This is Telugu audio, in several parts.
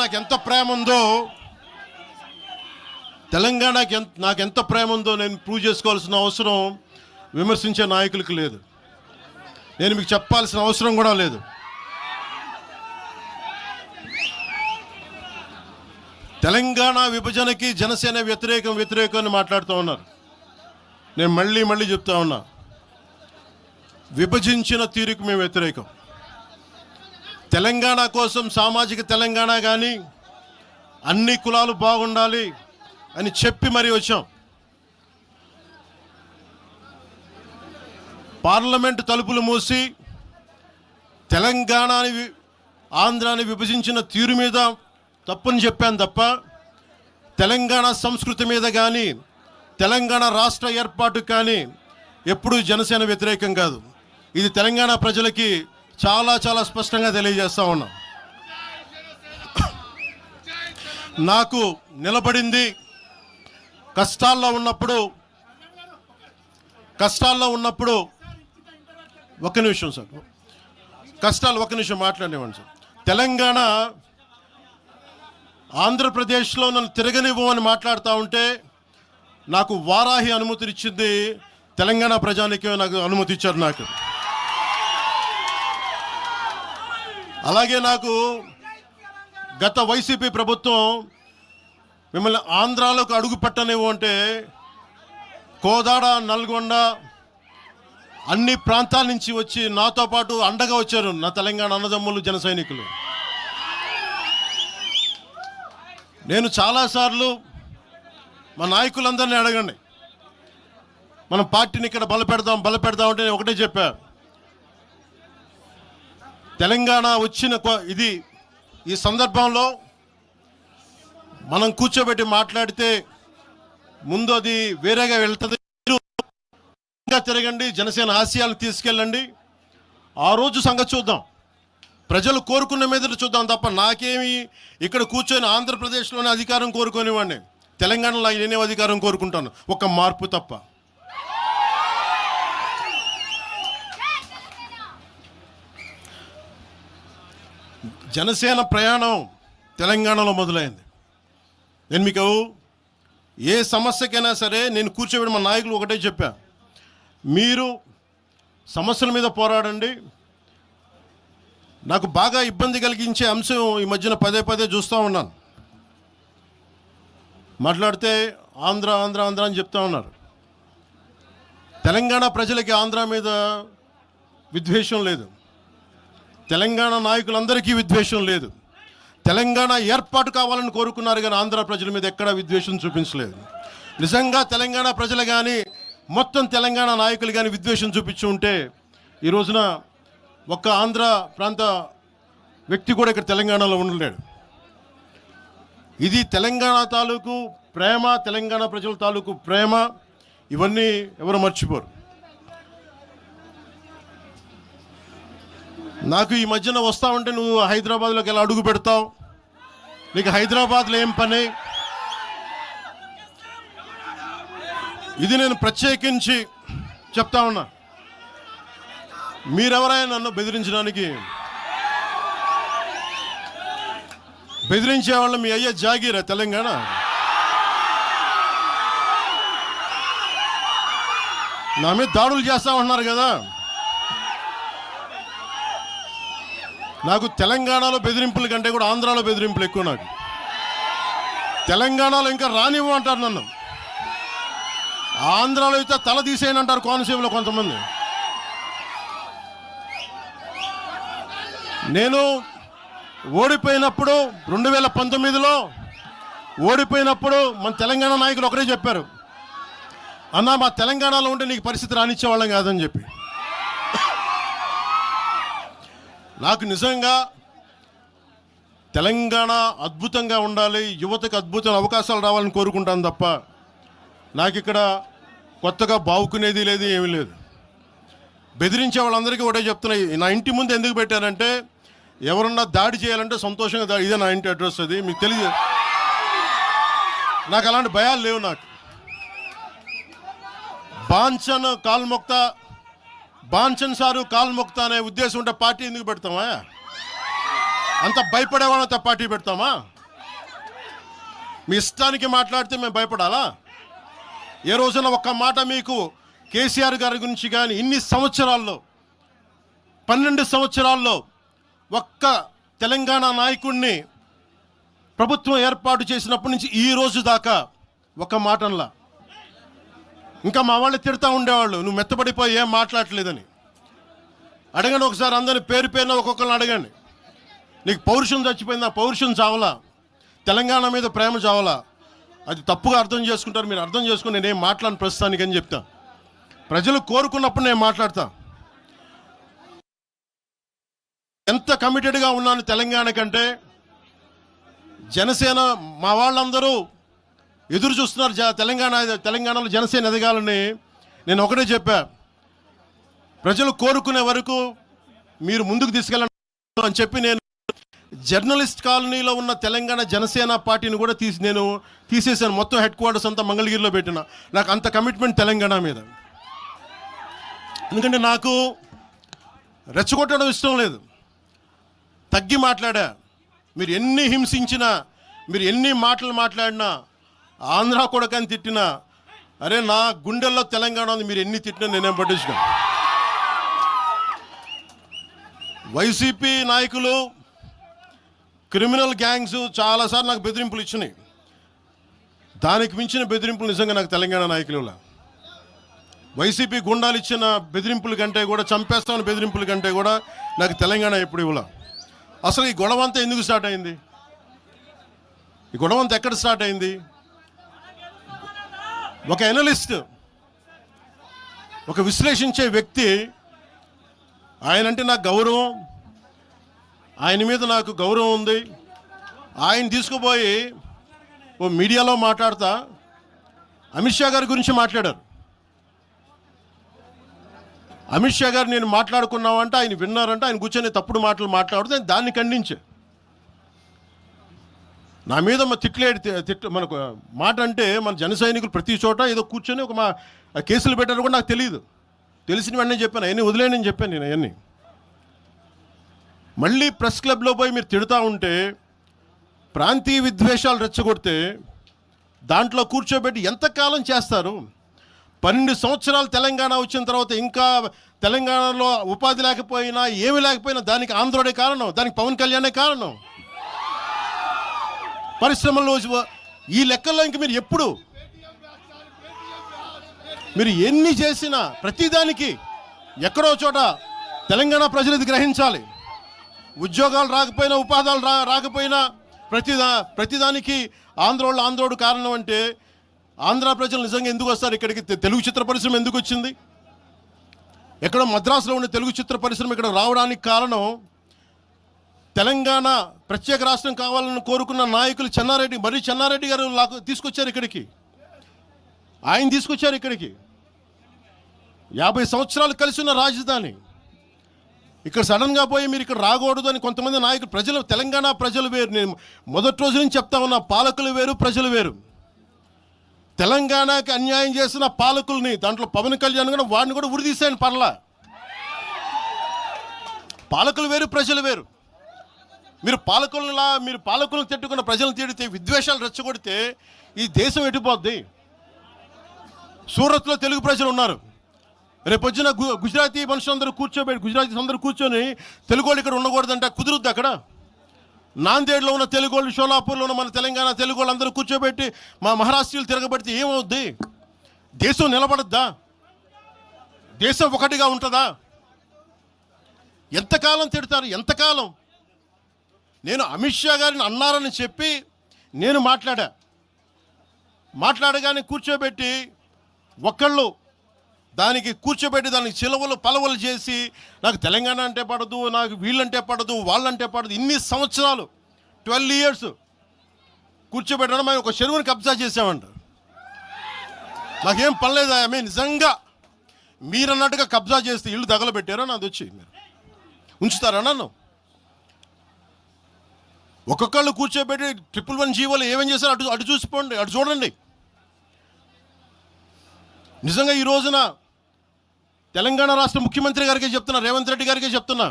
నాకెంత ప్రేమ ఉందో, తెలంగాణకి నాకెంత ప్రేమ ఉందో నేను ప్రూవ్ చేసుకోవాల్సిన అవసరం విమర్శించే నాయకులకు లేదు. నేను మీకు చెప్పాల్సిన అవసరం కూడా లేదు. తెలంగాణ విభజనకి జనసేన వ్యతిరేకం అని మాట్లాడుతూ ఉన్నారు. నేను మళ్ళీ చెప్తా ఉన్నా, విభజించిన తీరుకు మేము వ్యతిరేకం. తెలంగాణ కోసం సామాజిక తెలంగాణ కానీ అన్ని కులాలు బాగుండాలి అని చెప్పి మరీ వచ్చాం. పార్లమెంటు తలుపులు మూసి తెలంగాణని ఆంధ్రాని విభజించిన తీరు మీద తప్పని చెప్పాను తప్ప తెలంగాణ సంస్కృతి మీద కానీ తెలంగాణ రాష్ట్ర ఏర్పాటు కానీ ఎప్పుడూ జనసేన వ్యతిరేకం కాదు. ఇది తెలంగాణ ప్రజలకి చాలా స్పష్టంగా తెలియజేస్తా ఉన్నాం. నాకు నిలబడింది కష్టాల్లో ఉన్నప్పుడు ఒక్క నిమిషం సార్, ఒక్క నిమిషం మాట్లాడేవాడిని సార్. తెలంగాణ ఆంధ్రప్రదేశ్లో నన్ను తిరగనివ్వమని మాట్లాడుతూ ఉంటే నాకు వారాహి అనుమతినిచ్చింది తెలంగాణ ప్రజానికి, నాకు అనుమతి ఇచ్చారు. నాకు అలాగే నాకు గత వైసీపీ ప్రభుత్వం మిమ్మల్ని ఆంధ్రాలోకి అడుగు పెట్టనివ్వు అంటే కోదాడ, నల్గొండ అన్ని ప్రాంతాల నుంచి వచ్చి నాతో పాటు అండగా వచ్చారు నా తెలంగాణ అన్నదమ్ములు, జన సైనికులు. నేను చాలాసార్లు మా నాయకులందరినీ అడగండి, మనం పార్టీని ఇక్కడ బలపెడదాం అంటే నేను ఒకటే చెప్పా, తెలంగాణ వచ్చిన ఈ సందర్భంలో మనం కూర్చోబెట్టి మాట్లాడితే ముందు అది వేరేగా వెళ్తుంది. తిరగండి, జనసేన ఆశయాలను తీసుకెళ్ళండి, ఆ రోజు సంగతి చూద్దాం, ప్రజలు కోరుకున్న మీద చూద్దాం తప్ప నాకేమి ఇక్కడ కూర్చొని ఆంధ్రప్రదేశ్లోనే అధికారం కోరుకునేవాడిని, తెలంగాణలో నేనే అధికారం కోరుకుంటాను, ఒక మార్పు తప్ప. జనసేన ప్రయాణం తెలంగాణలో మొదలైంది. నేను మీకు ఏ సమస్యకైనా సరే నేను కూర్చోబెట్టి మా నాయకులు ఒకటే చెప్పా, మీరు సమస్యల మీద పోరాడండి. నాకు బాగా ఇబ్బంది కలిగించే అంశం ఈ మధ్యన పదే చూస్తూ ఉన్నాను, మాట్లాడితే ఆంధ్ర అని చెప్తా ఉన్నారు. తెలంగాణ ప్రజలకి ఆంధ్ర మీద విద్వేషం లేదు, తెలంగాణ నాయకులందరికీ విద్వేషం లేదు. తెలంగాణ ఏర్పాటు కావాలని కోరుకున్నారు కానీ ఆంధ్ర ప్రజల మీద ఎక్కడా విద్వేషం చూపించలేదు. నిజంగా తెలంగాణ ప్రజలు కానీ మొత్తం తెలంగాణ నాయకులు కానీ విద్వేషం చూపించి ఉంటే ఈ రోజున ఒక్క ఆంధ్ర ప్రాంత వ్యక్తి కూడా ఇక్కడ తెలంగాణలో ఉండలేడు. ఇది తెలంగాణ తాలూకు ప్రేమ, తెలంగాణ ప్రజల తాలూకు ప్రేమ, ఇవన్నీ ఎవరు మర్చిపోరు. నాకు ఈ మధ్యన వస్తా ఉంటే నువ్వు హైదరాబాద్లోకి ఎలా అడుగు పెడతావు, నీకు హైదరాబాద్లో ఏం పని, ఇది నేను ప్రత్యేకించి చెప్తా ఉన్నా. మీరెవరైనా నన్ను బెదిరించే వాళ్ళు మీ అయ్యే జాగీరా తెలంగాణ? నా మీద దాడులు చేస్తా ఉంటున్నారు కదా. నాకు తెలంగాణలో బెదిరింపుల కంటే కూడా ఆంధ్రాలో బెదిరింపులు ఎక్కువ. నాకు తెలంగాణలో ఇంకా రానివ్వు అంటారు నన్ను, ఆంధ్రాలో అయితే తల తీసేయని అంటారు కోనసీమలో కొంతమంది. నేను ఓడిపోయినప్పుడు 2019లో ఓడిపోయినప్పుడు మన తెలంగాణ నాయకులు ఒకరే చెప్పారు, అన్నా మా తెలంగాణలో ఉంటే నీకు పరిస్థితి రానిచ్చేవాళ్ళం కాదని చెప్పి. నాకు నిజంగా తెలంగాణ అద్భుతంగా ఉండాలి, యువతకు అద్భుతమైన అవకాశాలు రావాలని కోరుకుంటాను తప్ప నాకు ఇక్కడ కొత్తగా బావుకునేది లేదు, ఏమీ లేదు. బెదిరించే వాళ్ళందరికీ ఒకటే చెప్తున్నాయి, నా ఇంటి ముందు ఎందుకు పెట్టారంటే ఎవరన్నా దాడి చేయాలంటే సంతోషంగా ఇదే నా ఇంటి అడ్రస్, అది మీకు తెలియదు. నాకు అలాంటి భయాలు లేవు. నాకు బాంచన్ సారు కాల్మొక్తా అనే ఉద్దేశం ఉంటే పార్టీ ఎందుకు పెడతామా? అంత భయపడేవాళ్ళంతా పార్టీ పెడతామా? మీ ఇష్టానికి మాట్లాడితే మేము భయపడాలా? ఏ రోజున ఒక్క మాట మీకు కేసీఆర్ గారి గురించి కానీ ఇన్ని సంవత్సరాల్లో 12 సంవత్సరాల్లో ఒక్క తెలంగాణ నాయకుడిని ప్రభుత్వం ఏర్పాటు చేసినప్పటి నుంచి ఈ రోజు దాకా ఒక మాటంలా. ఇంకా మా వాళ్ళు తిడతా ఉండేవాళ్ళు, నువ్వు మెత్తబడిపోయి ఏం మాట్లాడలేదని. అడగండి ఒకసారి, అందరిని పేరు పేరున ఒక్కొక్కరిని అడగండి. నీకు పౌరుషం చచ్చిపోయిందా? పౌరుషం చావలా? తెలంగాణ మీద ప్రేమ చావలా? అది తప్పుగా అర్థం చేసుకుంటారు. మీరు అర్థం చేసుకుని నేనేం మాట్లాడిన ప్రస్తుతానికి అని చెప్తా. ప్రజలు కోరుకున్నప్పుడు నేను మాట్లాడతా. ఎంత కమిటెడ్గా ఉన్నాను తెలంగాణ కంటే, జనసేన మా వాళ్ళందరూ ఎదురు చూస్తున్నారు తెలంగాణలో జనసేన ఎదగాలని. నేను ఒకటే చెప్పా, ప్రజలు కోరుకునే వరకు మీరు ముందుకు తీసుకెళ్ళండి అని చెప్పి నేను జర్నలిస్ట్ కాలనీలో ఉన్న తెలంగాణ జనసేన పార్టీని కూడా నేను తీసేసాను. మొత్తం హెడ్ క్వార్టర్స్ అంతా మంగళగిరిలో పెట్టిన. నాకు అంత కమిట్మెంట్ తెలంగాణ మీద. ఎందుకంటే నాకు రెచ్చగొట్టడం ఇష్టం లేదు. తగ్గి మాట్లాడా. మీరు ఎన్ని హింసించినా, మీరు ఎన్ని మాటలు మాట్లాడినా, ఆంధ్ర కొడకని తిట్టినా, అరే నా గుండెల్లో తెలంగాణ ఉంది, మీరు ఎన్ని తిట్టినా నేనేం పట్టించుకోను. వైసీపీ నాయకులు, క్రిమినల్ గ్యాంగ్స్ చాలాసార్లు నాకు బెదిరింపులు ఇచ్చినాయి. దానికి మించిన బెదిరింపులు నిజంగా నాకు తెలంగాణ నాయకులు. వైసీపీ గుండాలు ఇచ్చిన బెదిరింపుల కంటే కూడా, చంపేస్తామని బెదిరింపుల కంటే కూడా నాకు తెలంగాణ ఎప్పుడు ఇవ్వాల. అసలు ఈ గొడవ అంతా ఎందుకు స్టార్ట్ అయింది? ఈ గొడవ అంతా ఎక్కడ స్టార్ట్ అయింది? ఒక ఎనలిస్ట్, ఒక విశ్లేషించే వ్యక్తి, ఆయనంటే నాకు గౌరవం, ఆయన మీద నాకు గౌరవం ఉంది. ఆయన తీసుకుపోయి ఓ మీడియాలో మాట్లాడతా అమిత్ షా గారి గురించి మాట్లాడారు. అమిత్ షా గారు నేను మాట్లాడుకున్నామంటే ఆయన విన్నారంటే, ఆయన కూర్చొని తప్పుడు మాటలు మాట్లాడితే దాన్ని ఖండించే. నా మీద మనకు మాట అంటే మన జన సైనికులు ప్రతి చోట ఏదో కూర్చొని ఒక కేసులు పెట్టారు కూడా నాకు తెలియదు. తెలిసిన వెంటనే చెప్పాను, అవన్నీ వదిలేనని చెప్పాను నేను. అవన్నీ మళ్ళీ ప్రెస్ క్లబ్లో పోయి మీరు తిడుతూ ఉంటే, ప్రాంతీయ విద్వేషాలు రెచ్చగొడితే దాంట్లో కూర్చోబెట్టి ఎంతకాలం చేస్తారు? 12 సంవత్సరాలు తెలంగాణ వచ్చిన తర్వాత ఇంకా తెలంగాణలో ఉపాధి లేకపోయినా, ఏమి లేకపోయినా దానికి ఆంధ్రుడే కారణం, దానికి పవన్ కళ్యాణే కారణం. పరిశ్రమల్లో ఈ లెక్కల్లో ఇంక మీరు ఎప్పుడు మీరు ఎన్ని చేసినా ప్రతిదానికి ఎక్కడో చోట తెలంగాణ ప్రజలు ఇది గ్రహించాలి. ఉద్యోగాలు రాకపోయినా, ఉపాధాలు రాకపోయినా ప్రతిదానికి ఆంధ్రోడు కారణం అంటే, ఆంధ్ర ప్రజలు నిజంగా ఎందుకు వస్తారు ఇక్కడికి? తెలుగు చిత్ర పరిశ్రమ ఎందుకు వచ్చింది? ఎక్కడో మద్రాసులో ఉన్న తెలుగు చిత్ర పరిశ్రమ ఇక్కడ రావడానికి కారణం తెలంగాణ ప్రత్యేక రాష్ట్రం కావాలని కోరుకున్న నాయకులు చెన్నారెడ్డి గారు తీసుకొచ్చారు ఇక్కడికి. ఆయన తీసుకొచ్చారు ఇక్కడికి. 50 సంవత్సరాలు కలిసి ఉన్న రాజధాని ఇక్కడ సడన్గా పోయి మీరు ఇక్కడ రాకూడదు అని కొంతమంది నాయకులు, తెలంగాణ ప్రజలు వేరు. నేను మొదటి రోజు నుంచి చెప్తా ఉన్నా, పాలకులు వేరు, ప్రజలు వేరు. తెలంగాణకి అన్యాయం చేసిన పాలకుల్ని, దాంట్లో పవన్ కళ్యాణ్ కూడా, వాడిని కూడా ఉరిదీసాను పర్లా. పాలకులు వేరు, ప్రజలు వేరు. మీరు పాలకులను తిట్టుకున్న ప్రజలను తిడితే, విద్వేషాలు రెచ్చగొడితే ఈ దేశం ఎటుపోద్ది? సూరత్లో తెలుగు ప్రజలు ఉన్నారు. రేపొచ్చిన గుజరాతీ మనుషులందరూ గుజరాతీస్ అందరూ కూర్చొని తెలుగు వాళ్ళు ఇక్కడ ఉండకూడదంటే కుదురుద్ది అక్కడ? నాందేడ్లో ఉన్న తెలుగు వాళ్ళు, షోలాపూర్లో ఉన్న మన తెలంగాణ తెలుగు వాళ్ళు అందరూ కూర్చోబెట్టి మా మహారాష్ట్రీయులు తిరగబెడితే ఏమవుద్ది? దేశం నిలబడద్దా? దేశం ఒకటిగా ఉంటుందా? ఎంతకాలం తిడతారు? ఎంతకాలం? నేను అమిత్ షా గారిని అన్నారని చెప్పి నేను మాట్లాడగానే కూర్చోబెట్టి ఒకళ్ళు దానికి చిలవలు పలవలు చేసి, నాకు తెలంగాణ అంటే పడదు, నాకు వీళ్ళంటే పడదు, వాళ్ళంటే పడదు, ఇన్ని సంవత్సరాలు 12 years కూర్చోబెట్టడం, మేము ఒక చెరువుని కబ్జా చేసామంట. నాకేం పనిలేదా? నిజంగా మీరన్నట్టుగా కబ్జా చేస్తే ఇల్లు తగలబెట్టారా? నాది వచ్చి మీరు ఉంచుతారా నన్ను? ఒక్కొక్కళ్ళు కూర్చోబెట్టి 111 జీవోలు ఏమేం చేశారు అటు చూసిపోండి, అటు చూడండి. నిజంగా ఈ రోజున తెలంగాణ రాష్ట్ర ముఖ్యమంత్రి గారికి చెప్తున్నా, రేవంత్ రెడ్డి గారికి చెప్తున్నా,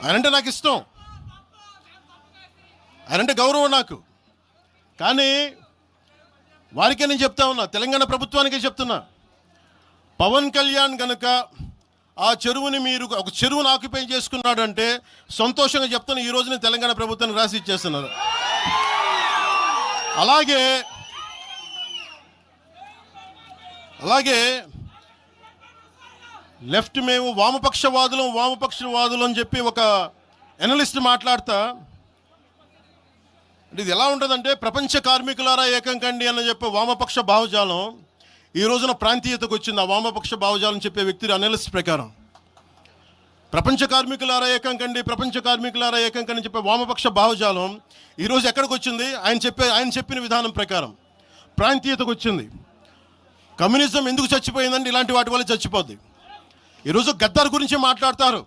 ఆయనంటే నాకు ఇష్టం, ఆయనంటే గౌరవం నాకు. కానీ వారికే నేను చెప్తా ఉన్నా, తెలంగాణ ప్రభుత్వానికే చెప్తున్నా, పవన్ కళ్యాణ్ కనుక ఆ చెరువుని మీరు ఒక చెరువును ఆక్యుపై చేసుకున్నాడంటే సంతోషంగా చెప్తాను, ఈ రోజున తెలంగాణ ప్రభుత్వానికి రాసి ఇచ్చేస్తున్నారు. అలాగే లెఫ్ట్ మేము వామపక్షవాదులు అని చెప్పి ఒక ఎనలిస్ట్ మాట్లాడతా, ఇది ఎలా ఉంటుందంటే ప్రపంచ కార్మికులారా ఏకం కండి అని చెప్పే వామపక్ష భావజాలం ఈ రోజున ప్రాంతీయతకు వచ్చింది. ఆ వామపక్ష భావజాలం చెప్పే వ్యక్తి అనలిస్ట్ ప్రకారం ప్రపంచ కార్మికులారా ఏకం కండి అని చెప్పే వామపక్ష భావజాలం ఈరోజు ఎక్కడికి వచ్చింది? ఆయన చెప్పిన విధానం ప్రకారం ప్రాంతీయతకు వచ్చింది. కమ్యూనిజం ఎందుకు చచ్చిపోయిందంటే ఇలాంటి వాటి వల్ల చచ్చిపోద్ది. ఈరోజు గద్దర్ గురించి మాట్లాడతారు.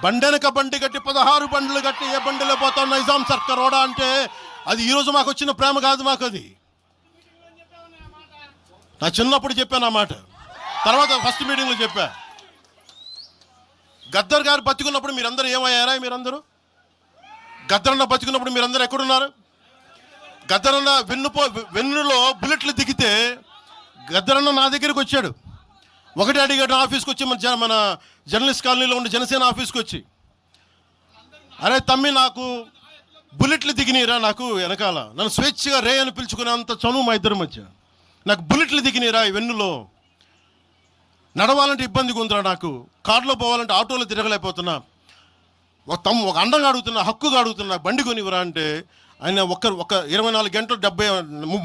బండెనక బండి కట్టి 16 బండ్లు కట్టి ఏ బండిలో పోతాం నైజాం సర్కార్ ఓడా అంటే అది ఈరోజు మాకు వచ్చిన ప్రేమ కాదు. మాకు అది నా చిన్నప్పుడు చెప్పాను ఆ మాట, తర్వాత ఫస్ట్ మీటింగ్లో చెప్పా. గద్దర్ గారు బతికున్నప్పుడు మీరందరూ ఏమయ్యారా? గద్దరన్న బతికున్నప్పుడు మీరందరూ ఎక్కడున్నారు? గద్దరన్న వెన్నులో బుల్లెట్లు దిగితే గద్దరన్న నా దగ్గరికి వచ్చాడు. ఒకటి అడిగాడు ఆఫీస్కి వచ్చి, మన జర్నలిస్ట్ కాలనీలో ఉండే జనసేన ఆఫీస్కి వచ్చి, అరే తమ్మి నాకు బుల్లెట్లు దిగినీరా, నాకు వెనకాల నన్ను స్వేచ్ఛగా రే అని పిలుచుకునేంత చనువు మా ఇద్దరి మధ్య, నాకు బుల్లెట్లు దిగినీరా ఈ వెన్నులో, నడవాలంటే ఇబ్బందిగా ఉందిరా, నాకు కారులో పోవాలంటే ఆటోలో తిరగలేకపోతున్నా, ఒక అండంగా అడుగుతున్నా, హక్కుగా అడుగుతున్నా, బండి కొనివరా అంటే ఆయన ఒక 24 గంటలు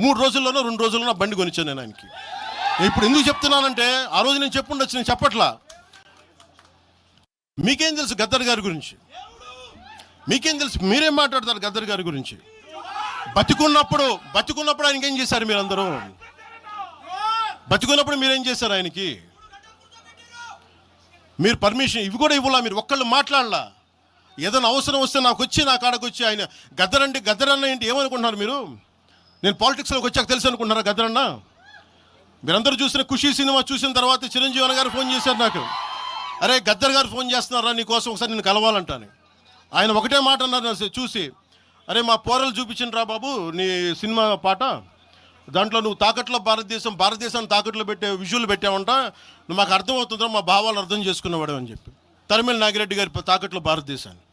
3 రోజుల్లోనో 2 రోజుల్లోనో బండి కొనిచ్చాను నేను ఆయనకి. ఇప్పుడు ఎందుకు చెప్తున్నానంటే ఆ రోజు నేను చెప్పుండొచ్చు, నేను చెప్పట్లా. మీకేం తెలుసు గద్దర్ గారి గురించి? మీకేం తెలుసు? మీరేం మాట్లాడతారు గద్దర్ గారి గురించి? బతికున్నప్పుడు ఆయనకి ఏం చేశారు? మీరందరూ బతికున్నప్పుడు మీరేం చేశారు ఆయనకి? మీరు పర్మిషన్ ఇవి కూడా ఇవ్వాలా? మీరు ఒక్కళ్ళు మాట్లాడలా? ఏదైనా అవసరం వస్తే నా కాడకు వచ్చి ఆయన గద్దర్ అన్న ఏంటి ఏమనుకుంటున్నారు మీరు? నేను పాలిటిక్స్లోకి వచ్చాక తెలుసు అనుకుంటున్నారా గద్దరన్న? మీరందరూ చూసిన ఖుషీ సినిమా చూసిన తర్వాత చిరంజీవి గారు ఫోన్ చేశారు నాకు, అరే గద్దర్ గారు ఫోన్ చేస్తున్నారా నీకోసం, ఒకసారి నేను కలవాలంటాను. ఆయన ఒకటే మాట అన్నారు చూసి, అరే మా పోరలు చూపించిన రా బాబు నీ సినిమా పాట, దాంట్లో నువ్వు భారతదేశాన్ని తాకట్లో పెట్టే విజువల్ పెట్టావంట, నువ్వు మాకు అర్థమవుతుందా, మా భావాలు అర్థం చేసుకున్నవాడు అని చెప్పి. తరిమేల నాగిరెడ్డి గారి తాకట్లో భారతదేశాన్ని